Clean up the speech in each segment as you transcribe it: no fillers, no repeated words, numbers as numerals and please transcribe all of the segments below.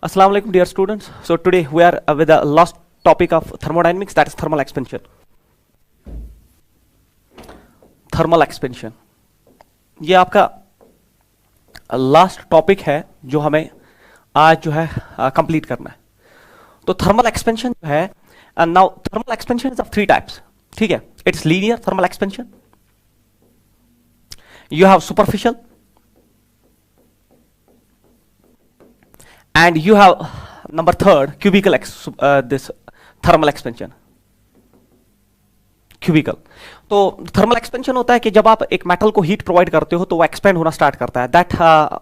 Assalamu alaikum dear students. So today we are with the last topic of thermodynamics, that is thermal expansion. Thermal expansion ये आपका last topic है जो हमें आज जो है कंप्लीट करना है. तो थर्मल एक्सपेंशन जो है, now thermal expansion is of three types. ठीक है, it's linear thermal expansion, you have superficial, and you have number third cubical this thermal expansion. Cubical. तो थर्मल एक्सपेंशन होता है कि जब आप एक मेटल को हीट प्रोवाइड करते हो तो वो एक्सपेंड होना स्टार्ट करता है. दैट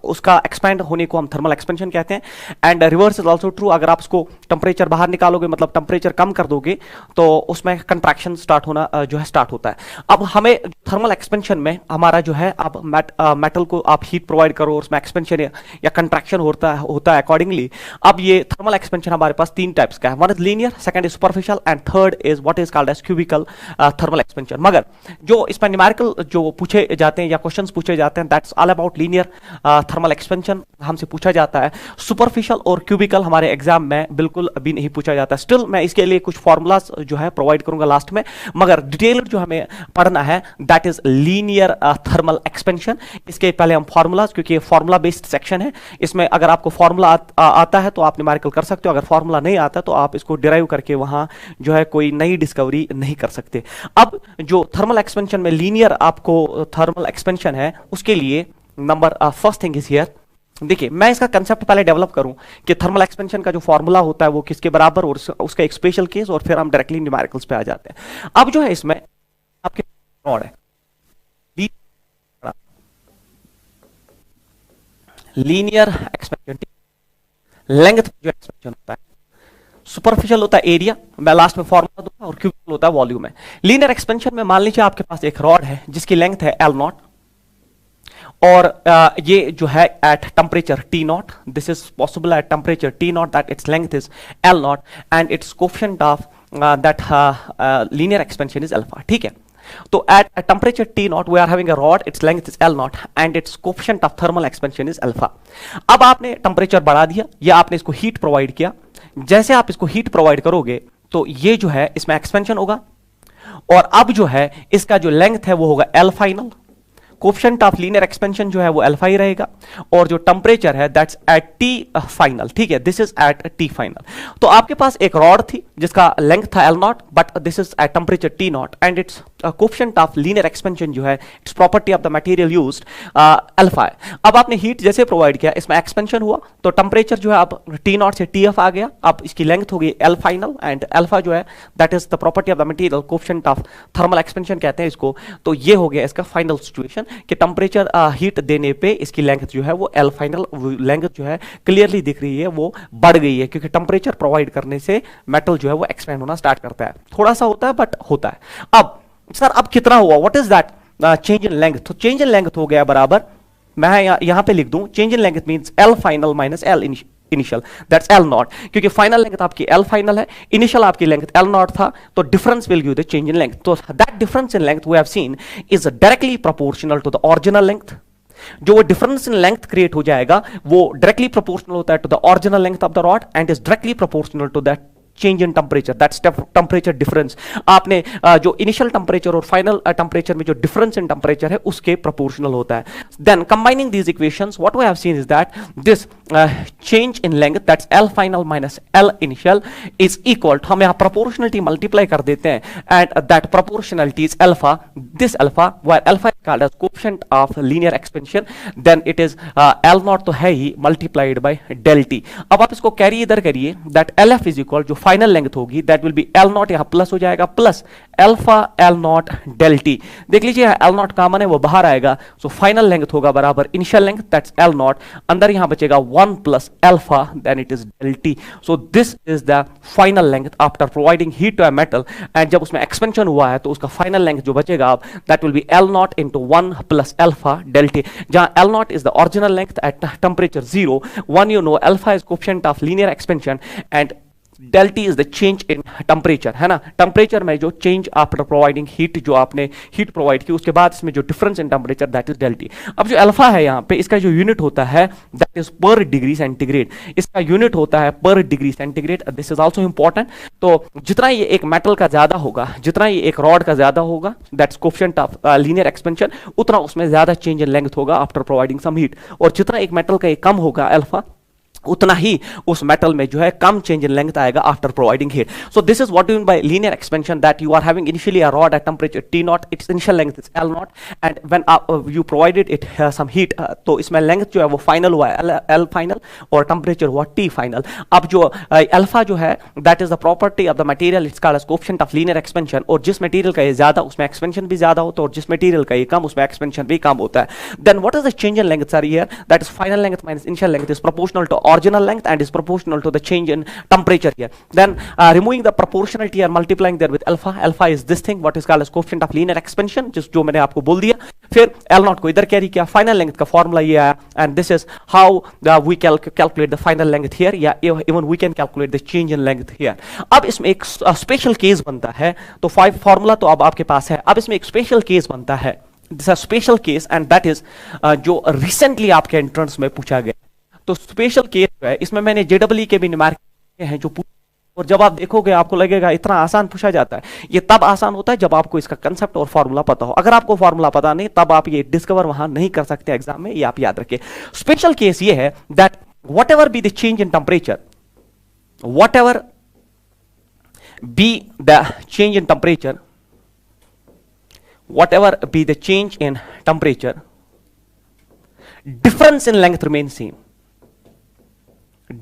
उसका एक्सपेंड होने को हम थर्मल एक्सपेंशन कहते हैं. And reverse is also true. अगर आप उसको टेम्परेचर बाहर निकालोगे, मतलब टेम्परेचर कम कर दोगे, तो उसमें कंट्रैक्शन स्टार्ट होना जो है स्टार्ट होता है. अब हमें थर्मल एक्सपेंशन में हमारा जो है, अब मेटल को आप हीट प्रोवाइड करो, उसमें एक्सपेंशन या कंट्रैक्शन होता है अकॉर्डिंगली. अब ये थर्मल एक्सपेंशन हमारे पास तीन टाइप्स का है. One is linear, second is superficial, and third is what is called as cubical thermal expansion. मगर जो इसमें न्यूमेरिकल जो पूछे जाते हैं या क्वेश्चंस पूछे जाते हैं, that's all about linear thermal expansion हमसे पूछा जाता है. सुपरफिशियल और क्यूबिकल हमारे एग्जाम में बिल्कुल भी नहीं पूछा जाता. स्टिल मैं इसके लिए कुछ फॉर्मूलाज जो है प्रोवाइड करूंगा लास्ट में, मगर डिटेल जो हमें पढ़ना है that is linear thermal expansion. इसके पहले हम फॉर्मूलाज, क्योंकि फॉर्मूला बेस्ड सेक्शन है, इसमें अगर आपको फॉर्मूला आता है तो आप न्यूमेरिकल कर सकते हो. अगर फॉर्मूला नहीं आता तो आप इसको डिराइव करके वहां जो है कोई नई डिस्कवरी नहीं कर सकते. अब जो थर्मल एक्सपेंशन में लीनियर आपको थर्मल एक्सपेंशन है, उसके लिए number first thing is here. देखिए, मैं इसका कंसेप्ट पहले डेवलप करूं कि थर्मल एक्सपेंशन का जो फॉर्मूला होता है वो किसके बराबर, और उसका एक स्पेशल केस, और फिर हम डायरेक्टली न्यूमेरिकल्स पे आ जाते हैं. अब जो है इसमें आपके रॉड है, लीनियर एक्सपेंशन, लेंथ जो एक्सपेंशन होता है. सुपरफिशियल होता है एरिया, मैं लास्ट में फॉर्मूला दूंगा, और क्यूबिकल होता है वॉल्यूम है. लीनियर एक्सपेंशन में मान लीजिए आपके पास एक रॉड है जिसकी लेंथ है L0, और ये जो है at temperature T0, this is possible at temperature T0 that its length is L0 and it's coefficient of that linear expansion is alpha. ठीक है, तो at a temperature T0 we are having a rod, its length is L0 and its coefficient of thermal expansion is alpha. अब आपने temperature बढ़ा दिया या आपने इसको हीट प्रोवाइड किया. जैसे आप इसको हीट प्रोवाइड करोगे तो ये जो है इसमें एक्सपेंशन होगा, और अब जो है इसका जो लेंथ है वो होगा L final. Coefficient of linear expansion जो है वो अल्फा ही रहेगा, और जो टेम्परेचर है दैट्स एट टी फाइनल. ठीक है, this is at T final. तो आपके पास एक रॉड थी जिसका लेंथ था L0, but this is at temperature T0 and it's coefficient of linear expansion जो है, it's property of the material used alpha है. अब आपने हीट जैसे प्रोवाइड किया, इसमें एक्सपेंशन हुआ, तो टेम्परेचर जो है अब T0 से TF आ गया. अब इसकी लेंथ हो गई L फाइनल, एंड अल्फा जो है that is the property of the material, coefficient of thermal expansion कहते हैं इसको. तो ये हो गया इसका फाइनल सिचुएशन कि टेम्परेचर हीट देने पे इसकी लेंथ जो है वो L फाइनल लेंथ जो है क्लियरली दिख रही है, वो बढ़ गई है, क्योंकि टेम्परेचर प्रोवाइड करने से मेटल जो है वो एक्सपेंड होना स्टार्ट करता है. थोड़ा सा होता है बट होता है. अब सर अब कितना हुआ, what is that change in length. तो चेंज इन लेंथ हो गया बराबर, मैं यहां पे लिख दूं, change in length means L final minus L initial, that's L0, क्योंकि फाइनल लेंथ आपकी L फाइनल है, इनिशियल आपकी लेंथ L0 था, तो difference will give the change in length. तो that difference in length we have seen is directly proportional to the original length. जो वो difference in length create हो जाएगा वो डायरेक्टली प्रोपोर्शनल होता है to the original length of the rod, and is directly proportional to that change in temperature, that's temperature difference. आपने जो initial temperature और फाइनल टेम्परेचर में जो डिफरेंस इन टेम्परेचर है उसके प्रोपोर्शनल होता है. Then combining these equations what we have seen is that this change in length that's L final minus L initial is equal to, हम यहां proportionality multiply कर देते हैं, and that proportionality is alpha. This alpha, where alpha is called as coefficient of linear expansion, then it is L0 तो है ही multiplied by del t. अब आप इसको कैरी इधर करिए, दैट LF इज इक्वल, जो फाइनल लेंथ होगी दैट विल बी L0, यहां प्लस हो जाएगा, plus alpha L0 del t. देख लीजिए L0 कॉमन है, वो बाहर आएगा, सो फाइनल लेंथ होगा बराबर इनिशियल लेंथ दैट्स L0, अंदर यहां बचेगा 1 plus alpha, then it is del t. So this is the final length after providing heat to a metal, and जब उसमें एक्सपेंशन हुआ है तो उसका फाइनल लेंथ जो बचेगा अब that will be L0 into 1 plus alpha del t, जहां L0 is the original length at temperature 0, 1 you know alpha is coefficient of linear expansion, and del t is the change in temperature, है ना, temperature में जो change after providing heat, जो आपने heat provide की उसके बाद इसमें जो difference in temperature, that is del t. अब जो अल्फा है यहाँ पे, इसका जो यूनिट होता है दैट इज पर डिग्री सेंटीग्रेड, इसका यूनिट होता है पर degree centigrade. This is also important. तो जितना ये एक मेटल का ज्यादा होगा, जितना ये एक रॉड का ज्यादा होगा, that's coefficient of linear expansion, उतना उसमें ज्यादा चेंज इन लेंथ होगा आफ्टर प्रोवाइडिंग सम हीट। और जितना एक मेटल का ये कम होगा अल्फा, उतना ही उस मेटल में जो है कम चेंज इन लेंथ आएगा after providing heat. So this is what you mean by linear expansion, that you are having initially a rod at temperature T naught, its initial length is L naught, and when you provided it some heat, तो इसमें length जो है वो final हुआ है L final और temperature हुआ T final. अब जो अल्फा जो है that is the property of the material, it's called as coefficient of linear expansion. और जिस मटेरियल का ये ज्यादा उसमें एक्सपेंशन भी ज्यादा होता है, और जिस मटेरियल का ये कम उसमें एक्सपेंशन भी कम होता है। Then what is the change in length sir here, that is final length minus initial length is proportional to original length and is proportional to the change in temperature here. Then removing the proportionality and multiplying there with alpha, alpha is this thing what is called as coefficient of linear expansion, जो मैंने आपको बोल दिया। फिर L naught को इधर carry किया, final length का फॉर्मूला ये आया, and this is how we calculate the final length here, या even we can calculate the change in length here। अब इसमें एक स्पेशल केस बनता है, तो फॉर्मूला तो अब आपके पास है, अब इसमें एक स्पेशल केस बनता है, this is special case, and that is जो रिसेंटली आपके एंट्रेंस में पूछा गया। तो स्पेशल केस जो है, इसमें मैंने जेडब्ल्यू के भी न्यूमेरिकल हैं जो, और जब आप देखोगे आपको लगेगा इतना आसान पूछा जाता है। ये तब आसान होता है जब आपको इसका कंसेप्ट और फॉर्मूला पता हो। अगर आपको फॉर्मूला पता नहीं तब आप ये डिस्कवर वहां नहीं कर सकते एग्जाम में, ये आप याद रखिए। स्पेशल केस ये है that what ever be the change in temperature, what ever be the change in temperature, what ever be the change in temperature, difference in length remains same,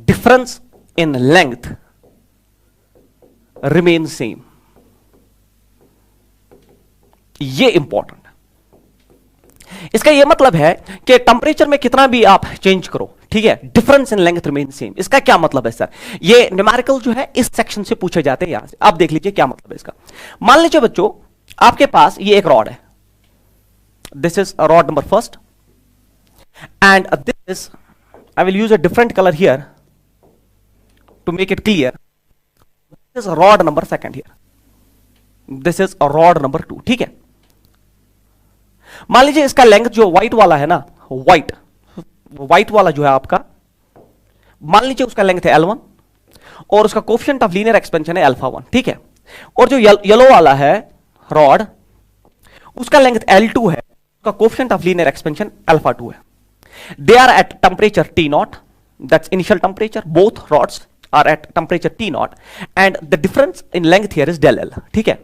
difference in length remains same। ये important है। इसका ये मतलब है कि temperature में कितना भी आप चेंज करो, ठीक है, difference in length remain same. इसका क्या मतलब है सर, ये न्यूमेरिकल जो है इस सेक्शन से पूछे जाते हैं। यहां से आप देख लीजिए क्या मतलब है इसका। मान लीजिए बच्चों आपके पास ये एक रॉड है, this is rod number first, and this is, I will use a different color here to make it clear, this is rod number second here, this is a rod number 2, ठीक है। मान लीजिए इसका length जो white वाला है ना, white वाला जो है आपका, मान लीजिए उसका लेंथ है L1 और उसका कोएफिशिएंट ऑफ लीनियर एक्सपेंशन है अल्फा 1, ठीक है। और जो येलो वाला है रॉड, उसका लेंथ L2 है, उसका coefficient of linear expansion alpha 2 है। They are at temperature T naught, that's initial temperature, both rods are at temperature T naught, and the difference in length here is del L, ठीक है।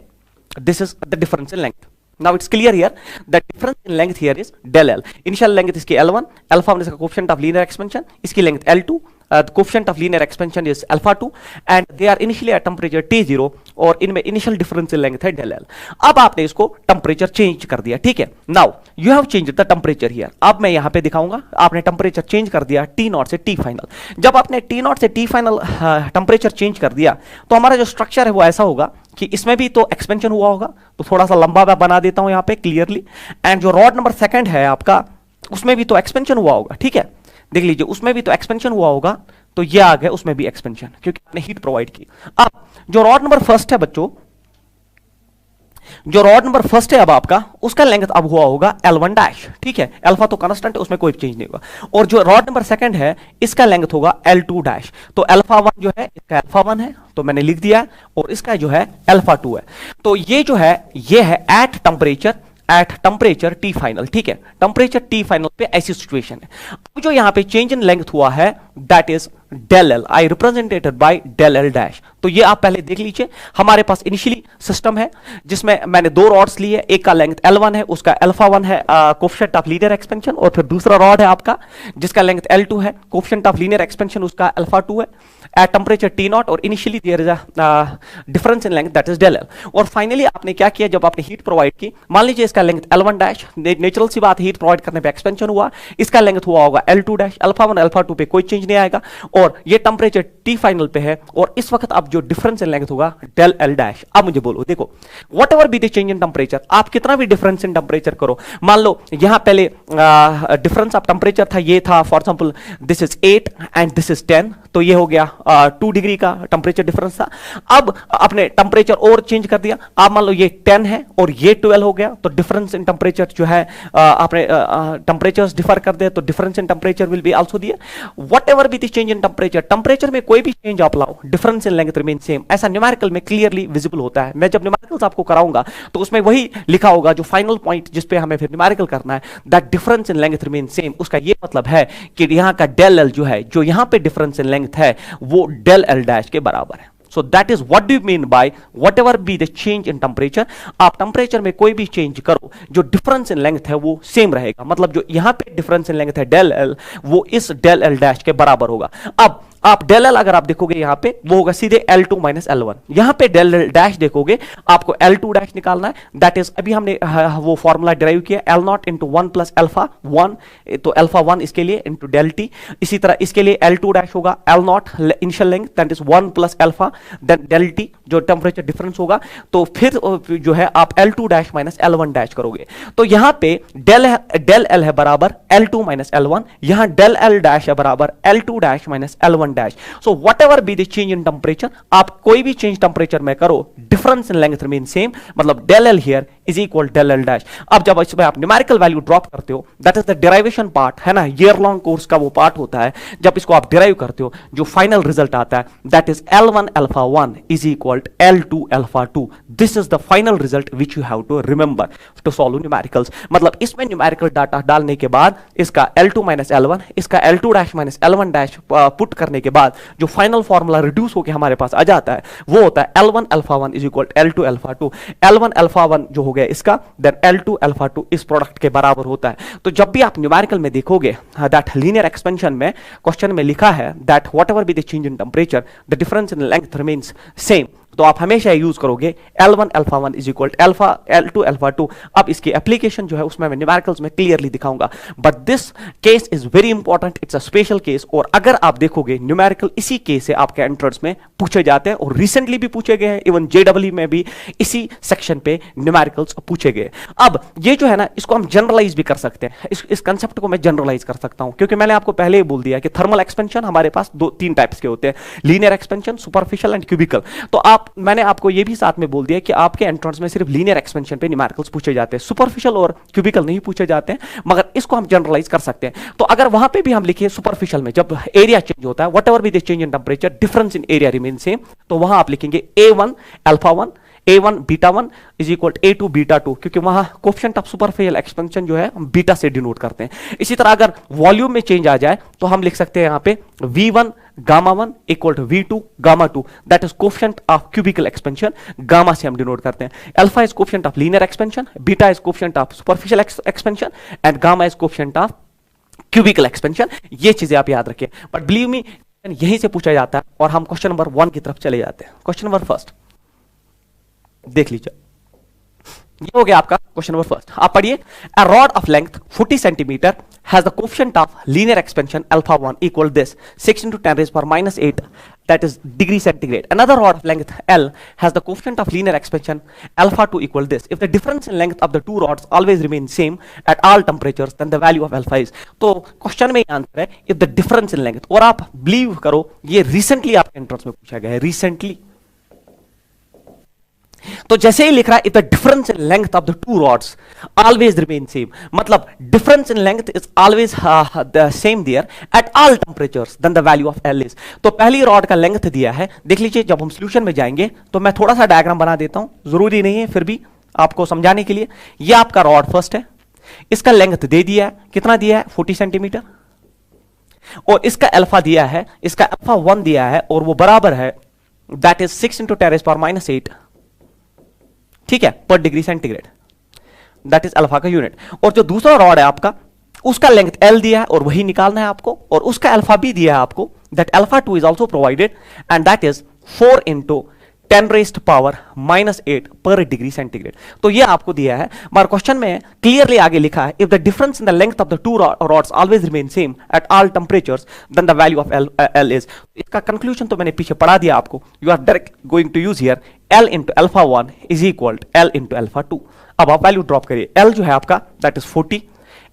This is the difference in length। Now it's clear here that difference in length here is del L। Initial length इसकी L1, alpha 1 इसका coefficient of linear expansion, इसकी length L2, the coefficient of linear expansion is alpha 2, and they are initially at temperature T0, और इनमें initial difference in length है del L। अब आपने इसको temperature change कर दिया, ठीक है। Now you have change the temperature here. अब मैं यहां पे दिखाऊंगा, आपने टेम्परेचर चेंज कर दिया T नॉट से T फाइनल। जब आपने T नॉट से T फाइनल टेम्परेचर चेंज कर दिया, तो हमारा जो स्ट्रक्चर है वो ऐसा होगा कि इसमें भी तो एक्सपेंशन हुआ होगा, तो थोड़ा सा लंबा मैं बना देता हूं यहां पे क्लियरली। एंड जो रॉड नंबर सेकंड है आपका, उसमें भी तो एक्सपेंशन हुआ होगा, ठीक है। देख लीजिए उसमें भी तो एक्सपेंशन हुआ होगा, तो ये आ गया उसमें भी एक्सपेंशन, क्योंकि आपने हीट प्रोवाइड की। अब जो रॉड नंबर फर्स्ट है बच्चों, जो रॉड नंबर फर्स्ट है अब आपका, उसका लेंथ अब हुआ होगा L1 डैश, ठीक है। अल्फा तो कांस्टेंट है, उसमें कोई चेंज नहीं होगा। और जो रॉड नंबर सेकंड है, इसका लेंथ होगा L2 डैश। तो अल्फा 1 जो है, इसका अल्फा 1 है, तो मैंने लिख दिया, और इसका जो है अल्फा 2 है। तो ये जो है, ये है एट टेम्परेचर T फाइनल, ठीक है। टेम्परेचर T फाइनल पे ऐसी सिचुएशन है। अब जो यहां पे चेंज इन लेंथ हुआ है, that is del L, I represented by del L dash. तो ये आप पहले देख लीजिए, हमारे पास इनिशियली सिस्टम है जिसमें मैंने दो रॉड्स लिए, एक का लेंथ L1 है, उसका अल्फा 1 है कोएफिशिएंट ऑफ लीनियर एक्सपेंशन, और फिर दूसरा रॉड है आपका जिसका लेंथ L2 है, कोएफिशिएंट ऑफ लीनियर एक्सपेंशन उसका अल्फा 2 है एट टेम्परेचर T नॉट, और initially there is a difference in length that is del L। और फाइनली आपने क्या किया, जब आपने हीट प्रोवाइड की, मान लीजिए इसका लेंथ L1 डैश, नेचुरल सी बात, हीट प्रोवाइड करने पे एक्सपेंशन हुआ, इसका लेंथ हुआ होगा L2 डैश, अल्फा 1 अल्फा 2 पे कोई चेंज नहीं आएगा, और ये टेम्परेचर टी फाइनल पे है, और इस वक्त अब जो डिफरेंस इन लेंथ होगा डेल एल डैश। अब मुझे बोलो, देखो what ever be the change in temperature, आप कितना भी डिफरेंस इन टेम्परेचर करो, मान लो यहां पहले डिफरेंस ऑफ टेम्परेचर था, ये था for example this is 8 and this is 10, तो ये हो गया 2 डिग्री का टेम्परेचर डिफरेंस था। अब आपने टेम्परेचर और चेंज कर दिया, आप मान लो ये 10 है और ये 12 हो गया, तो डिफरेंस इन टेम्परेचर जो है आपने टेम्परेचर्स डिफर कर दिया, तो difference in temperature will be also दिया। Whatever be the change in temperature, temperature में कोई भी चेंज आप लाओ, difference in length remain same, ऐसा न्यूमेरिकल में क्लियरली विजिबल होता है। मैं जब न्यूमेरिकल्स आपको कराऊंगा तो उसमें वही लिखा होगा जो फाइनल पॉइंट जिस पे हमें फिर न्यूमेरिकल करना है, that difference in length remain same. उसका ये मतलब है कि यहां का डेल एल जो है, जो यहां पे डिफरेंस इन लेंथ है, वो डेल एल डैश के बराबर है। So that is what do you mean by whatever be the change in temperature, आप टेम्परेचर में कोई भी चेंज करो, जो डिफरेंस इन लेंथ है वो सेम रहेगा, मतलब जो यहां पे डिफरेंस इन लेंथ है डेल एल, वो इस डेल एल डैश के बराबर होगा। अब आप डेल एल अगर आप देखोगे यहां पे, वो होगा सीधे L2 माइनस L1। यहां पे डेल एल डैश देखोगे, आपको L2 डैश निकालना है, दैट इज अभी हमने वो फॉर्मूला डिराइव किया, L not into 1 plus alpha 1, तो अल्फा 1 इसके लिए इंटू डेल टी। इसी तरह इसके लिए L2 डैश होगा L naught initial length, that is 1 plus alpha then del t, जो टेम्परेचर डिफरेंस होगा, तो फिर जो है आप L2 dash minus L1 dash करोगे, तो यहां पे डेल एल है बराबर L2 माइनस L1, यहां डेल एल डैश है बराबर L2 dash minus L1 dash. So whatever be the change in temperature, आप कोई भी चेंज टेम्परेचर में करो, difference in length remain same, मतलब del L here is equal del L dash. अब जब इसमें आप न्यूमेरिकल वैल्यू ड्रॉप करते हो, that is the derivation part, है ना, ईयर लॉन्ग कोर्स का वो पार्ट होता है, जब इसको आप डिराइव करते हो, जो फाइनल रिजल्ट आता है that is L1 alpha 1 is equal L2 alpha 2। This is the final result which you have to remember to solve numericals. मतलब इसमें न्यूमेरिकल डाटा डालने के बाद इसका L2 माइनस L1, इसका L2 dash minus L1 dash put करने के बाद जो फाइनल फॉर्मूला रिड्यूस होकर हमारे पास आ जाता है, वो होता है L1 alpha 1 is equal L2 alpha 2। L1 alpha 1 जो हो गया इसका, देन L2 अल्फा 2 इस प्रोडक्ट के बराबर होता है। तो जब भी आप न्यूमेरिकल में देखोगे दैट लीनियर एक्सपेंशन में क्वेश्चन में लिखा है that whatever be the change in temperature the difference in length remains same, तो आप हमेशा यूज करोगे L1 alpha 1 is equal L2 alpha 2। अब इसकी एप्लीकेशन जो है उसमें मैं न्यूमेरिकल्स में क्लियरली दिखाऊंगा, but this case is very important, it's a special case. और अगर आप देखोगे न्यूमेरिकल इसी केस से आपके एंट्रेंस में पूछे जाते हैं, और रिसेंटली भी पूछे गए हैं, इवन JEE में भी इसी सेक्शन पे न्यूमेरिकल्स पूछे गए। अब ये जो है ना, इसको हम जनरलाइज भी कर सकते हैं, इस कंसेप्ट को मैं जनरलाइज कर सकता हूं, क्योंकि मैंने आपको पहले ही बोल दिया कि थर्मल एक्सपेंशन हमारे पास 2-3 टाइप्स के होते हैं, linear expansion, superficial and cubical. तो मैंने आपको ये भी साथ में बोल दिया कि आपके एंट्रेंस में सिर्फ लीनियर एक्सपेंशन पे न्यूमेरिकल्स पूछे जाते हैं, सुपरफिशियल और क्यूबिकल नहीं पूछे जाते हैं, मगर इसको हम जनरलाइज कर सकते हैं। तो अगर वहां पे भी हम लिखे सुपरफिशियल में जब एरिया चेंज होता है, whatever be the change in temperature difference in area remain same, तो वहां आप लिखेंगे A1 alpha 1 A1 beta 1 is equal A2 beta 2, क्योंकि वहां कोएफिशिएंट ऑफ सुपरफिशियल एक्सपेंशन जो है हम बीटा से डिनोट करते हैं। इसी तरह अगर वॉल्यूम में चेंज आ जाए तो हम लिख सकते हैं यहां पे V1 gamma 1 equal to V2 gamma 2, that is coefficient of cubical expansion, gamma से हम डिनोट करते हैं। Alpha is coefficient of linear expansion, beta is coefficient of superficial expansion and gamma is coefficient of cubical expansion. ये चीजें आप याद रखें, but believe me यहीं से पूछा जाता है। और हम क्वेश्चन नंबर 1 की तरफ चले जाते हैं। क्वेश्चन नंबर फर्स्ट देख लीजिए, ये हो गया आपका क्वेश्चन नंबर फर्स्ट। आप पढ़िए, a rod of length 40 centimetre has the coefficient of linear expansion alpha 1 equal this 6 into 10⁻⁸ that is degree centigrade. Another rod of length L has the coefficient of linear expansion alpha 2 equal this. If the difference in length of the two rods always remains same at all temperatures, then the value of alpha is. तो question में answer है if the difference in length, और आप believe करो ये recently आपके entrance में पूछा गया है, रिसेंटली। तो जैसे ही लिख रहा है if the difference in length of the two rods always remain same, मतलब difference in length is always the same there at all temperatures, then the value of L is. तो पहली रॉड का length दिया है, देख लीजिए जब हम सॉल्यूशन में जाएंगे तो मैं थोड़ा सा डायग्राम बना देता हूं, जरूरी नहीं है फिर भी आपको समझाने के लिए। ये आपका रॉड फर्स्ट है, इसका लेंथ दे दिया है, कितना दिया है 40 सेंटीमीटर, और इसका अल्फा दिया है, इसका अल्फा 1 दिया है, और वो बराबर है दैट इज 6 into 10⁻⁸, ठीक है, पर degree centigrade, that is alpha का यूनिट। और जो दूसरा रॉड है आपका, उसका लेंथ L दिया है और वही निकालना है आपको, और उसका अल्फा भी दिया है आपको, that alpha 2 is also provided and that is 4 into 10 raised power -8 पर डिग्री सेंटीग्रेड। तो ये आपको दिया है, मगर क्वेश्चन में क्लियरली आगे लिखा है if the difference in the length of the two rods always remain same at all temperatures then the value of L is. इसका कंक्लूजन तो मैंने पीछे पढ़ा दिया आपको, you are direct going to use here L into alpha 1 is equal L into alpha 2। अब आप value drop करिए, L जो है आपका दैट इज 40,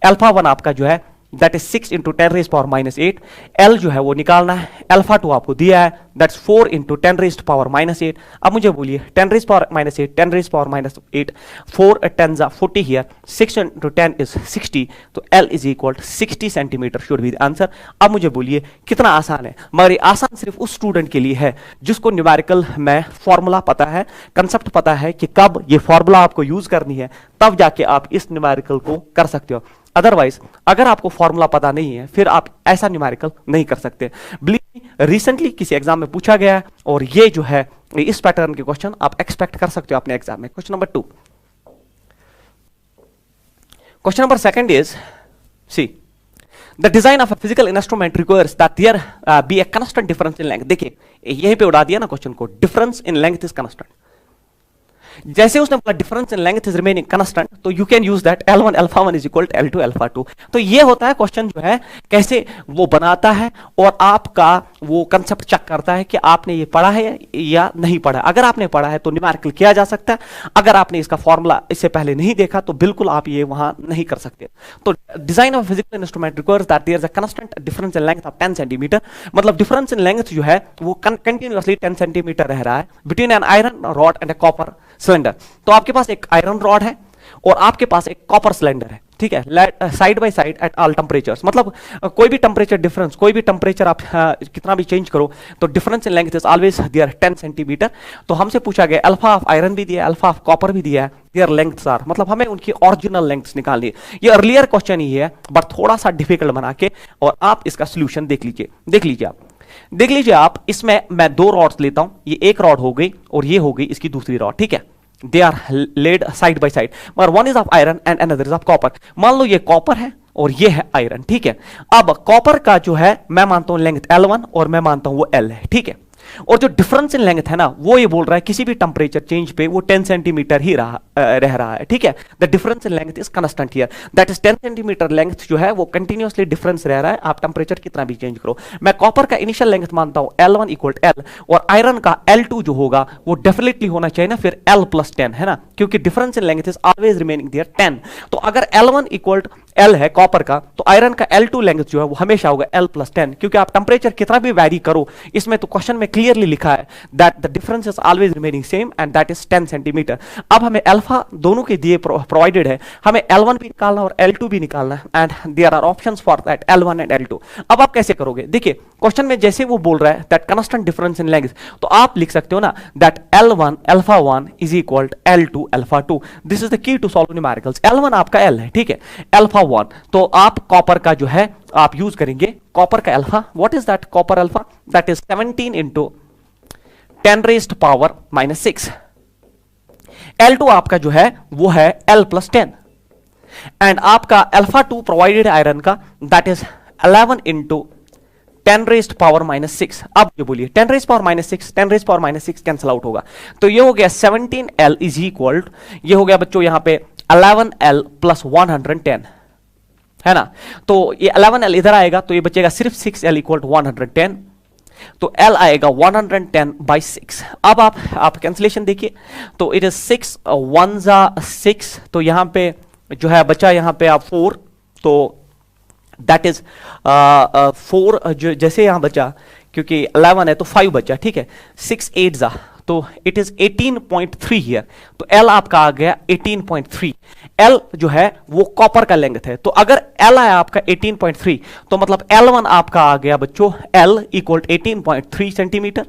अल्फा 1 आपका जो है that is 6 into 10 raised power -8, L जो है वो निकालना है, अल्फा 2 आपको दिया है दैट्स 4 इंटू 10 रेस्ट पावर -8। अब मुझे बोलिए 10 रेस्ट पावर -8, 10 रेस्ट पावर -8, 4 10 जा 40 हियर, 6 इंटू 10 इज 60, तो L is equal 60 centimetre should be the answer. अब मुझे बोलिए कितना आसान है, मगर ये आसान सिर्फ उस स्टूडेंट के लिए है जिसको न्यूमेरिकल में फॉर्मूला पता है, कंसेप्ट पता है कि कब ये फॉर्मूला आपको यूज करनी है, तब जाके आप इस न्यूमेरिकल को कर सकते हो। अदरवाइज अगर आपको फॉर्मूला पता नहीं है फिर आप ऐसा न्यूमेरिकल नहीं कर सकते। बिलीव रिसेंटली किसी एग्जाम में पूछा गया है और ये जो है इस पैटर्न के क्वेश्चन आप एक्सपेक्ट कर सकते हो अपने एग्जाम में। Question number 2, question number 2 is see the design of a physical instrument requires that there be a constant difference in length. देखिए यहीं पे उड़ा दिया ना क्वेश्चन को, difference in length is constant. जैसे उसने बोला difference in length is remaining constant, तो you can use that L1 alpha 1 is equal to L2 alpha 2। तो ये होता है क्वेश्चन जो है कैसे वो बनाता है और आपका वो कंसेप्ट चेक करता है कि आपने ये पढ़ा है या नहीं पढ़ा। अगर आपने पढ़ा है तो न्यूमेरिकल किया जा सकता है, अगर आपने इसका फॉर्मूला इससे पहले नहीं देखा तो बिल्कुल आप ये वहां नहीं कर सकते। तो design of physical instrument requires that there is a constant difference in length of 10 centimetre. मतलब डिफरेंस इन लेंथ जो है वो कंटिन्यूअसली 10 सेंटीमीटर रह रहा है between an iron rod and a copper cylinder. तो आपके पास एक आयरन रॉड है और आपके पास एक कॉपर सिलेंडर है, ठीक है, side by side eight all temperatures. मतलब कोई भी टेंपरेचर डिफरेंस, कोई भी टेंपरेचर आप कितना भी चेंज करो तो difference in length is always there 10 centimetre. तो हमसे पूछा गया अल्फा ऑफ आयरन भी दिया है, अल्फा ऑफ कॉपर भी दिया है, देयर लेंथ्स आर, मतलब हमें उनकी ओरिजिनल लेंथ्स निकालनी है। ये अर्लियर क्वेश्चन ही है बट थोड़ा सा डिफिकल्ट बना के, और आप इसका सोल्यूशन देख लीजिए आप इसमें मैं 2 रॉड्स लेता हूं, ये एक रॉड हो गई और ये हो गई इसकी दूसरी रॉड, ठीक है, they are laid side by side, मगर one is of iron and another is of copper. मान लो ये कॉपर है और ये है आयरन, ठीक है। अब कॉपर का जो है मैं मानता हूं लेंथ L1 और मैं मानता हूं वो L है, ठीक है। और जो डिफरेंस इन लेंथ है ना वो ये बोल रहा है किसी भी टेंपरेचर चेंज पे वो 10 सेंटीमीटर ही रह रहा है, ठीक है। The difference in length is constant here, that is 10 centimetre length जो है वो कंटिन्यूअसली डिफरेंस रह रहा है, आप टेंपरेचर कितना भी चेंज करो। मैं कॉपर का इनिशियल लेंथ मानता हूं L1 इक्वल L, और आयरन का L2 जो होगा वो डेफिनेटली होना चाहिए ना फिर L प्लस 10, है ना, क्योंकि difference in length is always remaining there 10। तो अगर L1 इक्वल L है कॉपर का, तो आयरन का L2 लेंथ जो है वो हमेशा होगा L प्लस 10, क्योंकि आप टेंपरेचर कितना भी वैरी करो, इसमें तो क्वेश्चन में क्लियरली लिखा है that the difference is always remaining same and that is 10 centimetre. अब हमें अल्फा दोनों के दिए प्रोवाइडेड है, हमें L1 भी निकालना और L2 भी निकालना है, and there are options for that L1 and L2। अब आप कैसे करोगे, देखिए क्वेश्चन में जैसे वो बोल रहा है that constant difference in length, तो आप लिख सकते हो ना that L1 alpha 1 is equal to L2 alpha 2। This is the key to solve numericals. L1 आपका L है, ठीक है, अल्फा 1, तो आप कॉपर का जो है आप यूज करेंगे कॉपर का alpha, what is that copper alpha, that is 17 into 10 raised power -6। L2 आपका जो है वो है L प्लस 10, एंड आपका अल्फा 2 प्रोवाइडेड आयरन का that is 11 into 10 raised power -6। अब ये बोलिए 10 raised power -6, 10 raised power -6 cancel out होगा, तो ये हो गया 17L इज इक्वल, ये हो गया बच्चों यहां पे 11L प्लस 110, है ना। तो ये 11L इधर आएगा तो ये बचेगा सिर्फ 6L इक्वल टू 110, तो L आएगा 110 बाई 6। अब आप कैंसिलेशन देखिए, तो इट इज 6 1 जा 6, तो यहां पे जो है बचा यहां पे आप 4, तो दैट इज 4 जो जैसे यहां बचा, क्योंकि 11 है तो 5 बचा, ठीक है, 6 8 जा, तो इट इज 18.3 हियर, तो L आपका आ गया 18.3। L जो है वो कॉपर का लेंथ है, तो अगर L आया आपका 18.3 तो मतलब L1 आपका आ गया बच्चों L इक्वल 18.3 सेंटीमीटर,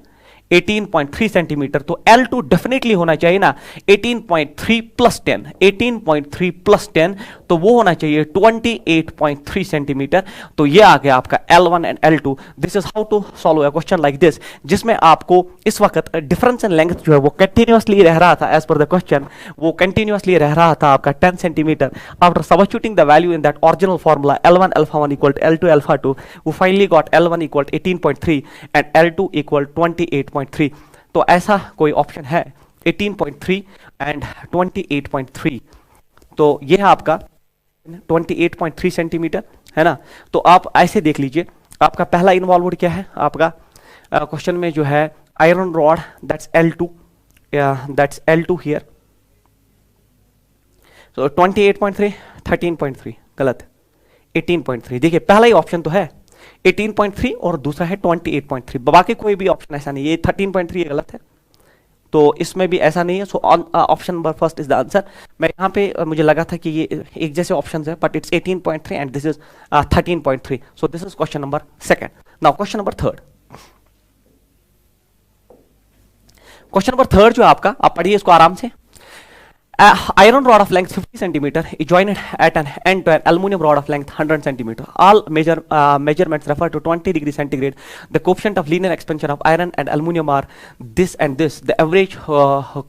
18.3 सेंटीमीटर, तो L2 डेफिनेटली होना चाहिए ना 18.3 प्लस 10, 18.3 प्लस 10, तो वो होना चाहिए 28.3 सेंटीमीटर। तो ये आ गया आपका L1 and L2। This is how to solve a question like this, जिसमें आपको इस वक्त डिफरेंस इन लेंथ जो है वो कंटिन्यूअसली रह रहा था, एज पर द क्वेश्चन वो कंटिन्यूअसली रह रहा था आपका 10 centimetre. After substituting the value in that original formula L1 alpha 1 equal to L2 alpha 2, वो finally got L1 equal 18.3 and L2 equal 28.3। तो ऐसा कोई ऑप्शन है 18.3 एंड 28.3, तो ये है आपका 28.3 सेंटीमीटर, है ना। तो आप ऐसे देख लीजिए, आपका पहला इन्वॉल्वड क्या है, आपका क्वेश्चन में जो है iron rod, that's L2, that's L2 here. तो 28.3, 13.3 गलत, 18.3। देखिए पहला ही ऑप्शन तो है 18.3 और दूसरा है 28.3, बाकी कोई भी ऑप्शन ऐसा नहीं है। ये 13.3 गलत है, तो इसमें भी ऐसा नहीं है। So option number first is the answer. मैं यहाँ पे मुझे लगा था कि ये एक जैसे ऑप्शन है, but it's 18.3 and this is 13.3। So this is question number second. Now question number third. Question number third जो आपका, आप पढ़िए इसको आराम से। Iron rod of length 50 centimeter is joined at an end to an aluminum rod of length 100 centimeter. All measurements refer to 20 degree centigrade. The coefficient of linear expansion of iron and aluminum are this and this. The average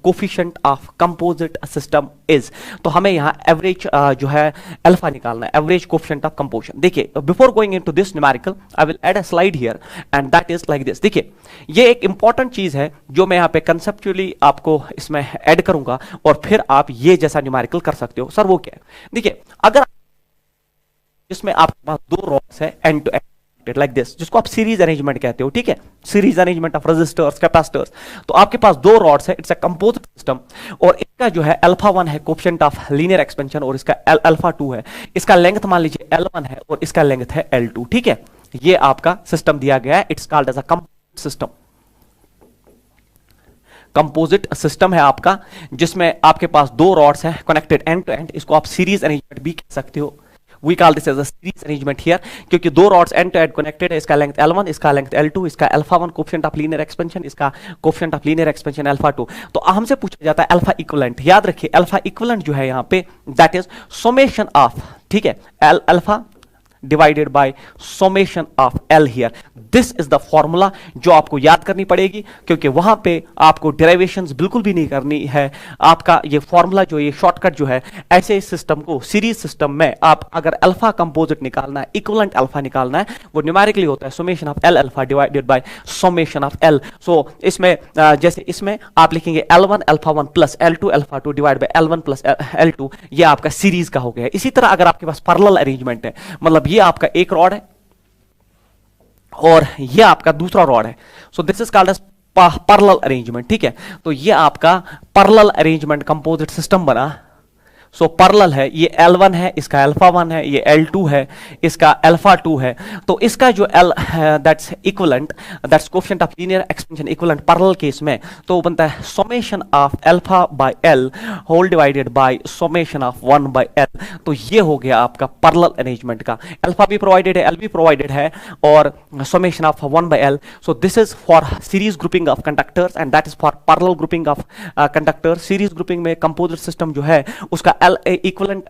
coefficient of composite system is. तो हमें यहाँ average जो है alpha निकालना है, average coefficient of composition। देखिए before going into this numerical, I will add a slide here and that is like this। देखिए ये एक important चीज है जो मैं यहाँ पे conceptually आपको इसमें add करूंगा और फिर आप ये जैसा न्यूमेरिकल कर सकते हो। सर वो क्या है? देखिए अगर जिसमें आपके पास दो रॉड्स है end to end like this, जिसको आप सीरीज अरेंजमेंट कहते हो, ठीक है, series arrangement of resistors, capacitors. तो आपके पास दो रॉड्स है, इट्स अ कंपोजिट सिस्टम, और इसका जो है अल्फा 1 है कोएफिशिएंट ऑफ लीनियर एक्सपेंशन और इसका अल्फा 2 है। इसका लेंथ मान लीजिए L1 है और इसका लेंथ है L2, ठीक है। ये आपका सिस्टम दिया गया है, it's called as a composite system. Composite system है आपका, जिसमें आपके पास दो रॉड्स हैं कनेक्टेड एंड टू एंड। इसको आप सीरीज अरेंजमेंट भी कह सकते हो। We call this as a series arrangement here, क्योंकि दो rods end to end connected है। इसका लेंथ L1, इसका लेंथ L2, इसका alpha 1 coefficient of linear expansion, इसका coefficient of linear expansion alpha 2। तो हमसे पूछा जाता है अल्फा इक्विवेलेंट। याद रखिए अल्फा इक्विवेलेंट जो है यहाँ पे दैट इज समेशन ऑफ, ठीक है, alpha divided by summation of L here. This is the formula जो आपको याद करनी पड़ेगी, क्योंकि वहां पे आपको डेरिवेशंस बिल्कुल भी नहीं करनी है। आपका ये फॉर्मूला जो, ये शॉर्टकट जो है, ऐसे सिस्टम को सीरीज सिस्टम में आप अगर अल्फा कंपोजिट निकालना है, इक्विवेलेंट अल्फा निकालना है, वो न्यूमेरिकली होता है summation of L alpha divided by summation of L। सो इसमें जैसे इसमें आप लिखेंगे L1 alpha 1 plus L2 alpha 2 divide by L1 plus L2, ये आपका सीरीज का हो गया। इसी तरह अगर आपके पास पैरेलल अरेंजमेंट है, मतलब ये आपका एक रॉड है और ये आपका दूसरा रॉड है, so this is called as parallel arrangement, ठीक है। तो ये आपका पैरेलल अरेंजमेंट कंपोजिट सिस्टम बना। सो पैरेलल है, ये L1 है, इसका अल्फा 1 है, ये L2 है, इसका अल्फा 2 है। तो इसका जो L that's equivalent, that's coefficient of linear expansion equivalent parallel case में, तो बनता है summation of alpha by L whole divided by summation of 1 by L। तो ये हो गया आपका पैरेलल अरेंजमेंट का। अल्फा भी प्रोवाइडेड है, L भी प्रोवाइडेड है, और summation of 1 by L। So this is for series grouping of conductors and that is for parallel grouping of conductors. Series grouping में कंपोजिट सिस्टम जो है उसका L इक्विवेलेंट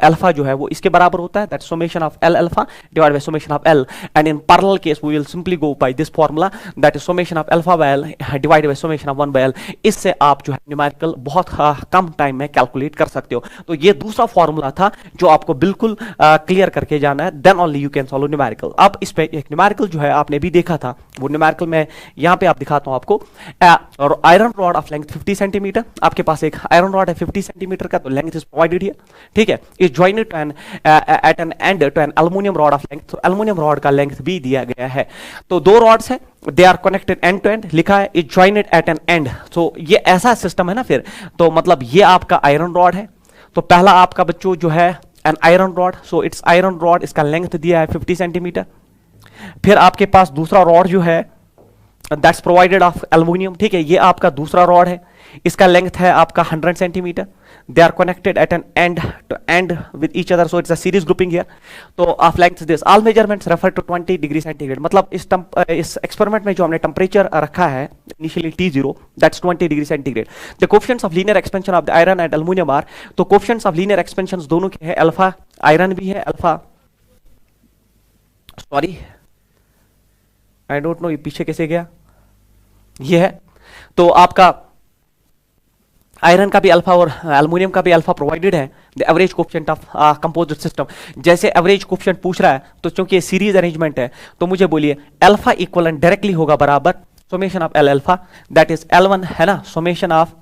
अल्फा जो है वो इसके बराबर होता है, that summation of L alpha divided by summation of L। And in parallel case we will simply go by this formula, that is summation of alpha by L divided by summation of 1 by L। इससे आप जो है numerical बहुत कम time में calculate कर सकते हो। तो ये दूसरा फार्मूला था जो आपको बिल्कुल क्लियर करके जाना है, then only you can solve numerical. अब इस पे एक न्यूमेरिकल जो है आपने भी देखा था, वो न्यूमेरिकल में यहाँ पे आप दिखाता हूँ आपको। और iron rod of length 50 centimetre, आपके पास एक आयरन रॉड है 50 सेंटीमीटर का, तो लेंथ इज प्रोवाइडेड हियर, ठीक है। Is jointed to an at an end to an aluminium rod of length. तो एल्युमिनियम रॉड का लेंथ भी दिया गया है। तो दो रॉड्स हैं, they are connected end to end, लिखा है is jointed at an end. तो ये ऐसा सिस्टम है ना, फिर तो मतलब ये आपका आयरन रॉड है। तो पहला आपका बच्चों जो है N iron rod, so it's iron rod, इसका लेंथ दिया है 50 सेंटीमीटर। फिर आपके पास दूसरा रॉड जो है दैट्स प्रोवाइडेड ऑफ एल्युमिनियम, ठीक है, ये आपका दूसरा रॉड है, इसका लेंथ है आपका 100 centimetre. They are connected at an end to end with each other, so it's a series grouping here. तो of length this all measurements refer to 20 degree centigrade. मतलब इस एक्सपेरिमेंट में जो हमने टेंपरेचर रखा है initially T0, that's 20 degree centigrade. The coefficients of linear expansion of the iron and aluminium are, तो coefficients of linear expansion दोनों के हैं, अल्फा आयरन भी है, alpha sorry I don't know ये पीछे कैसे गया, ये है। तो आपका आयरन का भी अल्फा और एल्युमिनियम का भी अल्फा प्रोवाइडेड है। The average coefficient of composite system, जैसे एवरेज कोएफिशिएंट पूछ रहा है, तो चूंकि ये सीरीज अरेंजमेंट है, तो मुझे बोलिए अल्फा इक्विवेलेंट डायरेक्टली होगा बराबर summation of L alpha, that is L1 है ना, summation of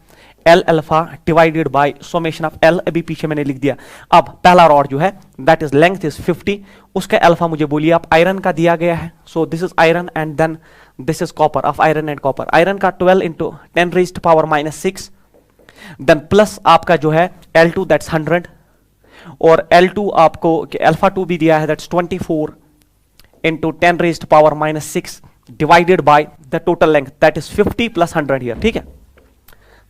L alpha divided bye summation of L, अभी पीछे मैंने लिख दिया। अब पहला रॉड जो है दैट इज लेंथ इज 50, उसका अल्फा मुझे बोलिए आप, आयरन का दिया गया है, so this is iron and then this is copper, of iron and copper. Iron का 12 इंटू 10 रेज्ड पावर -6, देन प्लस आपका जो है L2 दैट्स 100, और L2 आपको अल्फा 2 भी दिया है that's 24 into 10 raised power -6 divided by the total length that is 50 plus 100 here, ठीक है,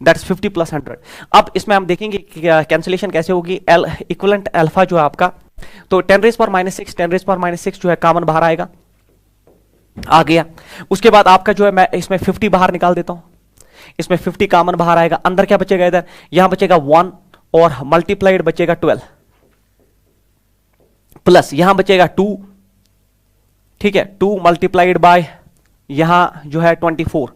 दैट्स 50 प्लस 100। अब इसमें हम देखेंगे कैंसिलेशन कैसे होगी। एल इक्विवेलेंट अल्फा जो है आपका, तो 10 रेज पर -6, 10 रेज पर -6 जो है कॉमन बाहर आएगा, आ गया। उसके बाद आपका जो है मैं इसमें 50 बाहर निकाल देता हूं, इसमें 50 कॉमन बाहर आएगा, अंदर क्या बचेगा, इधर यहां बचेगा 1 और मल्टीप्लाइड बचेगा 12 प्लस यहां बचेगा 2, ठीक है, 2 मल्टीप्लाइड बाय यहां जो है 24,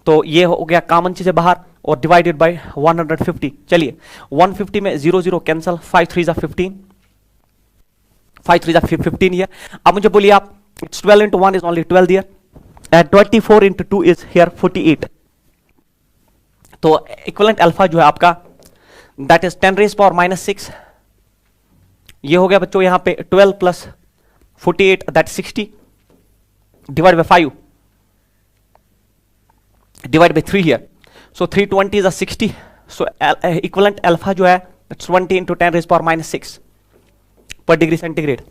तो ये हो गया कॉमन चीजें बाहर, और डिवाइडेड बाय 150। चलिए 150 में 0 0 कैंसल, 5 3 15, 5 3 15 ये। अब मुझे बोलिए आप, it's 12 into 1 is only 12 there, and 24 into 2 is here 48। तो इक्विवेलेंट अल्फा जो है आपका दैट इज 10 रेज पावर -6, ये हो गया बच्चों यहां पे 12 plus 48 that 60 divide by 5 divided by 3 here, so 320 is a 60, so equivalent alpha जो है that's 20 into 10 raised power -6 per degree centigrade।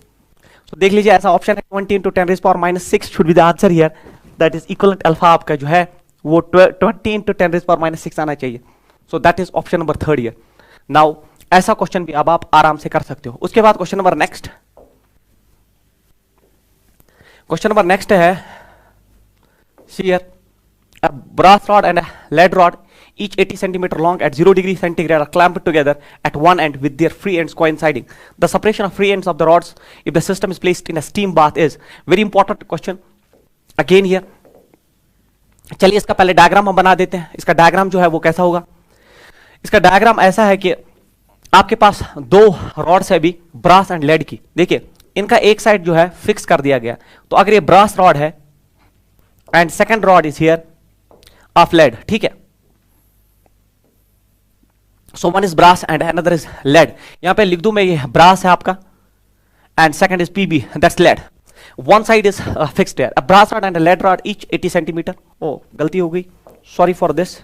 so देख लीजिए ऐसा ऑप्शन है 20 into 10 raised power -6 should be the answer here, that is equivalent alpha आपका जो है वो 20 into 10 raised power -6 आना चाहिए, so that is option number 3 here। now ऐसा क्वेश्चन भी अब आप आराम से कर सकते हो। उसके बाद question number next, question number next है here a brass rod and a lead rod each 80 centimeter long at 0 degree centigrade are clamped together at one end with their free ends coinciding. The separation of free ends of the rods if the system is placed in a steam bath is very important question again here। चलिए इसका पहले diagram हम बना देते हैं। इसका diagram जो है वो कैसा होगा, इसका डायग्राम ऐसा है कि आपके पास दो रॉड्स है अभी ब्रास एंड लेड की, देखिए इनका एक साइड जो है फिक्स कर दिया गया, तो अगर ये ब्रास रॉड है and second rod is here of lead, ठीक है, so one is brass and another is lead. यहां पे लिख दूं मैं, ये ब्रास है आपका and second is PB that's lead, one side is fixed here, a brass rod and a lead rod each 80 centimetre, ओ गलती हो गई, सॉरी फॉर दिस,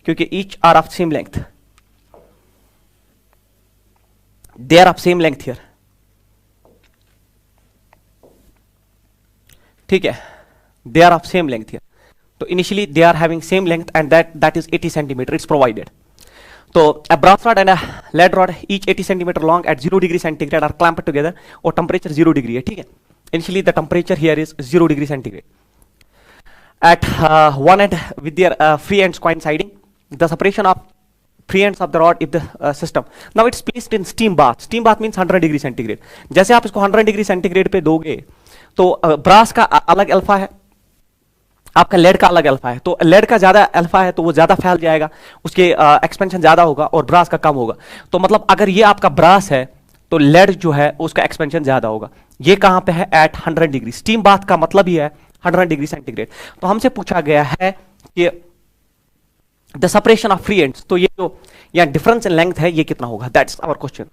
क्योंकि each are of same length, they are of same length here, ठीक है, they are of same length here, so initially they are having same length and that is 80 centimeter, it's provided। so a brass rod and a lead rod each 80 centimeter long at 0 degree centigrade are clamped together और temperature 0 degree है, ठीक है, initially the temperature here is 0 degree centigrade at one end with their free ends coinciding, the separation of free ends of the rod if the system, now it's placed in steam bath, steam bath means 100 degree centigrade। जैसे आप इसको 100 degree centigrade पे दोगे तो brass का अलग alpha है, आपका लेड का अलग अल्फा है, तो लेड का ज्यादा अल्फा है तो वो ज्यादा फैल जाएगा, उसके एक्सपेंशन ज्यादा होगा और ब्रास का कम होगा, तो मतलब अगर ये आपका ब्रास है तो लेड जो है उसका एक्सपेंशन ज्यादा होगा। ये कहां पे है, एट 100 डिग्री, स्टीम बाथ का मतलब ही है 100 डिग्री सेंटीग्रेड। तो हमसे पूछा गया है कि the separation of free ends, तो ये जो यहाँ डिफरेंस इन लेंथ है ये कितना होगा, दैट्स आवर क्वेश्चन।